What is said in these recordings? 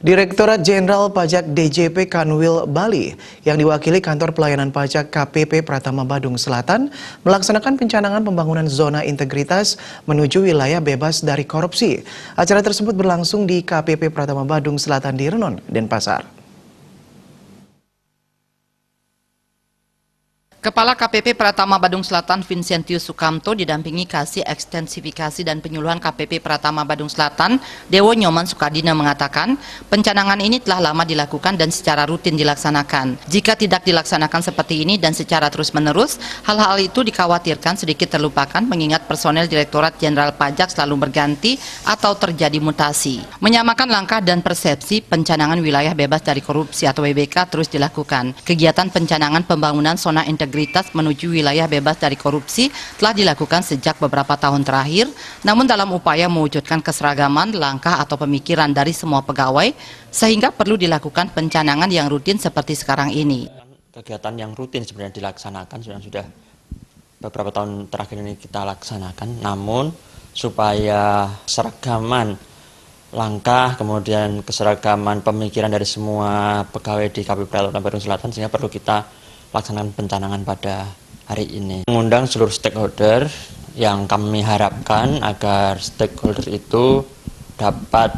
Direktorat Jenderal Pajak DJP Kanwil Bali yang diwakili Kantor Pelayanan Pajak KPP Pratama Badung Selatan melaksanakan pencanangan pembangunan zona integritas menuju wilayah bebas dari korupsi. Acara tersebut berlangsung di KPP Pratama Badung Selatan di Renon, Denpasar. Kepala KPP Pratama Badung Selatan Vincentius Sukamto didampingi Kasih Ekstensifikasi dan Penyuluhan KPP Pratama Badung Selatan Dewo Nyoman Sukadina mengatakan pencanangan ini telah lama dilakukan dan secara rutin dilaksanakan. Jika tidak dilaksanakan seperti ini dan secara terus-menerus, hal-hal itu dikhawatirkan sedikit terlupakan mengingat personel Direktorat Jenderal Pajak selalu berganti atau terjadi mutasi. Menyamakan langkah dan persepsi pencanangan wilayah bebas dari korupsi atau WBK terus dilakukan. Kegiatan pencanangan pembangunan zona integritas menuju wilayah bebas dari korupsi telah dilakukan sejak beberapa tahun terakhir, namun dalam upaya mewujudkan keseragaman langkah atau pemikiran dari semua pegawai, sehingga perlu dilakukan pencanangan yang rutin seperti sekarang ini. Kegiatan yang rutin sebenarnya dilaksanakan, sudah beberapa tahun terakhir ini kita laksanakan, namun supaya seragaman langkah, kemudian keseragaman pemikiran dari semua pegawai di KPP Pratama Badung Selatan, sehingga perlu kita laksanakan pencanangan pada hari ini. Mengundang seluruh stakeholder yang kami harapkan agar stakeholder itu dapat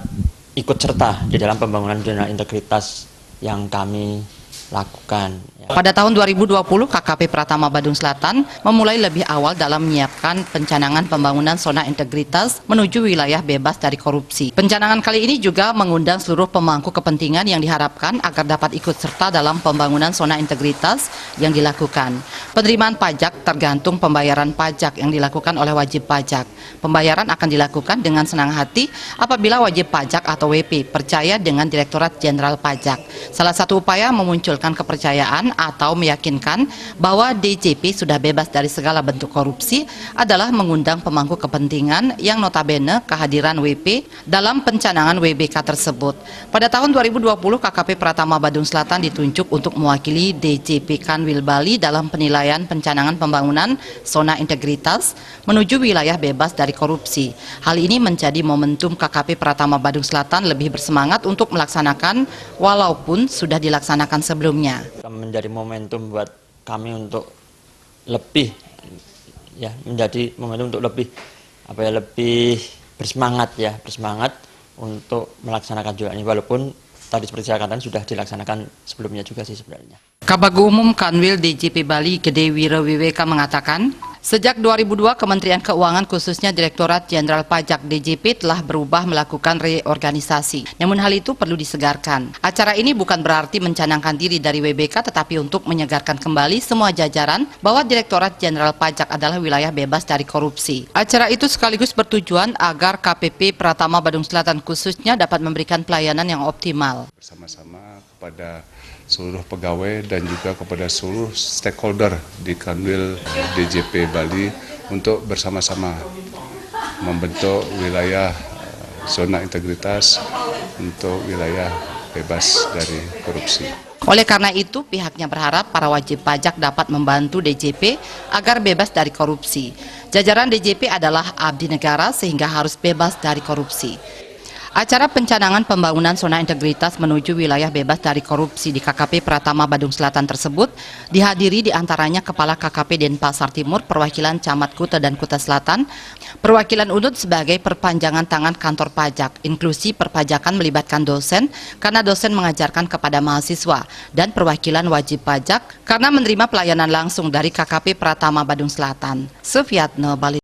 ikut serta di dalam pembangunan zona integritas yang kami lakukan. Pada tahun 2020, KKP Pratama Badung Selatan memulai lebih awal dalam menyiapkan pencanangan pembangunan zona integritas menuju wilayah bebas dari korupsi. Pencanangan kali ini juga mengundang seluruh pemangku kepentingan yang diharapkan agar dapat ikut serta dalam pembangunan zona integritas yang dilakukan. Penerimaan pajak tergantung pembayaran pajak yang dilakukan oleh wajib pajak. Pembayaran akan dilakukan dengan senang hati apabila wajib pajak atau WP percaya dengan Direktorat Jenderal Pajak. Salah satu upaya memunculkan kepercayaan atau meyakinkan bahwa DJP sudah bebas dari segala bentuk korupsi adalah mengundang pemangku kepentingan yang notabene kehadiran WP dalam pencanangan WBK tersebut. Pada tahun 2020, KKP Pratama Badung Selatan ditunjuk untuk mewakili DJP Kanwil Bali dalam penilaian pencanangan pembangunan zona integritas menuju wilayah bebas dari korupsi. Hal ini menjadi momentum KKP Pratama Badung Selatan lebih bersemangat untuk melaksanakan walaupun sudah dilaksanakan sebelumnya. Menjadi momentum buat kami untuk lebih menjadi momentum untuk lebih bersemangat untuk melaksanakan juga ini, walaupun tadi seperti saya katakan sudah dilaksanakan sebelumnya juga sih sebenarnya. Kabag Umum Kanwil DJP Bali Gede Wira WWK mengatakan, sejak 2002 Kementerian Keuangan khususnya Direktorat Jenderal Pajak DJP telah berubah melakukan reorganisasi. Namun hal itu perlu disegarkan. Acara ini bukan berarti mencanangkan diri dari WBK, tetapi untuk menyegarkan kembali semua jajaran bahwa Direktorat Jenderal Pajak adalah wilayah bebas dari korupsi. Acara itu sekaligus bertujuan agar KPP Pratama Badung Selatan khususnya dapat memberikan pelayanan yang optimal. Bersama-sama kepada seluruh pegawai dan juga kepada seluruh stakeholder di Kanwil DJP Bali untuk bersama-sama membentuk wilayah zona integritas untuk wilayah bebas dari korupsi. Oleh karena itu, pihaknya berharap para wajib pajak dapat membantu DJP agar bebas dari korupsi. Jajaran DJP adalah abdi negara sehingga harus bebas dari korupsi. Acara pencanangan pembangunan zona integritas menuju wilayah bebas dari korupsi di KKP Pratama Badung Selatan tersebut dihadiri diantaranya Kepala KKP Denpasar Timur, perwakilan Camat Kuta dan Kuta Selatan, perwakilan UNUD sebagai perpanjangan tangan kantor pajak, inklusi perpajakan melibatkan dosen karena dosen mengajarkan kepada mahasiswa, dan perwakilan wajib pajak karena menerima pelayanan langsung dari KKP Pratama Badung Selatan. Sufiatno, Bali.